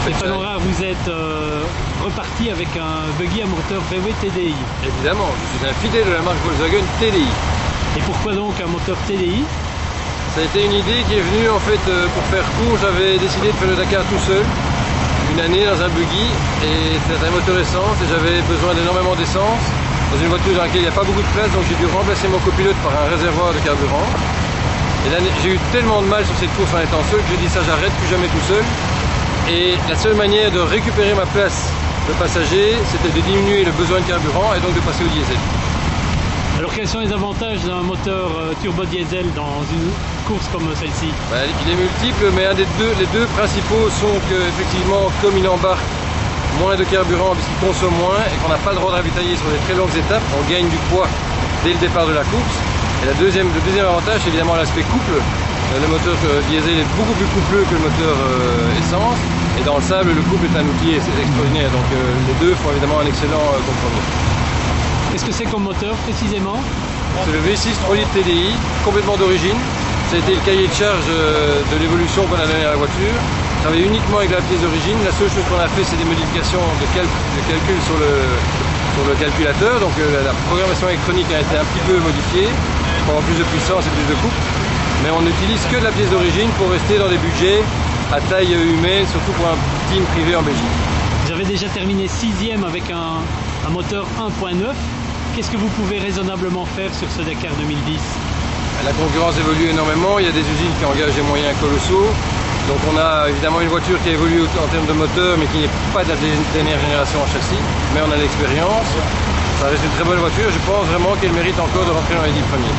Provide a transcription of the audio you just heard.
Stéphane Horard, vous êtes reparti avec un buggy à moteur VW TDI. Évidemment, je suis un fidèle de la marque Volkswagen TDI. Et pourquoi donc un moteur TDI? Ça a été une idée qui est venue en fait pour faire court. J'avais décidé de faire le Dakar tout seul, une année dans un buggy, et c'était un moteur essence et j'avais besoin d'énormément d'essence dans une voiture dans laquelle il n'y a pas beaucoup de place, donc j'ai dû remplacer mon copilote par un réservoir de carburant. Et là j'ai eu tellement de mal sur cette course en étant seul que j'ai dit ça, j'arrête plus jamais tout seul. Et la seule manière de récupérer ma place de passager, c'était de diminuer le besoin de carburant et donc de passer au diesel. Alors quels sont les avantages d'un moteur turbo diesel dans une course comme celle-ci? Il est multiple, mais les deux principaux sont qu'effectivement, comme il embarque moins de carburant puisqu'il consomme moins et qu'on n'a pas le droit de ravitailler sur des très longues étapes, on gagne du poids dès le départ de la course. Et le deuxième avantage, c'est évidemment l'aspect couple. Le moteur diesel est beaucoup plus coupleux que le moteur essence. Et dans le sable, le couple est un outil extraordinaire. Donc les deux font évidemment un excellent compromis. Qu'est-ce que c'est comme moteur précisément? C'est le V6 3 litres TDI, complètement d'origine. Ça a été le cahier de charge de l'évolution qu'on a donné à la voiture. Travaille uniquement avec la pièce d'origine. La seule chose qu'on a fait, c'est des modifications de calcul sur le calculateur. Donc la programmation électronique a été un petit peu modifiée pour avoir plus de puissance et plus de couple. Mais on n'utilise que de la pièce d'origine pour rester dans des budgets à taille humaine, surtout pour un team privé en Belgique. Vous avez déjà terminé 6e avec un moteur 1.9. Qu'est-ce que vous pouvez raisonnablement faire sur ce Dakar 2010? La concurrence évolue énormément, il y a des usines qui engagent des moyens colossaux. Donc on a évidemment une voiture qui évolue en termes de moteur, mais qui n'est pas de la dernière génération en châssis, mais on a l'expérience. Ça reste une très bonne voiture, je pense vraiment qu'elle mérite encore de rentrer dans les 10 premiers.